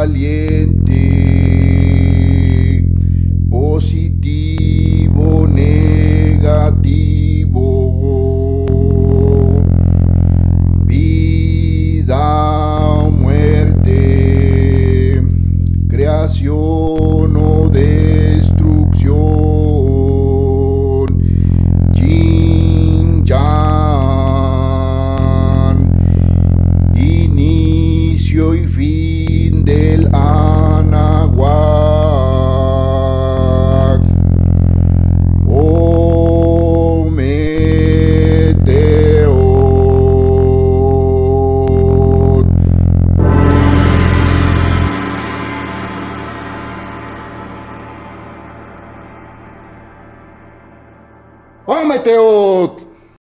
caliente, positivo, negativo, vida, muerte, creación o destrucción, yin, yang, inicio y fin del Anahuac, o Meteot. ¡Oh, Meteot!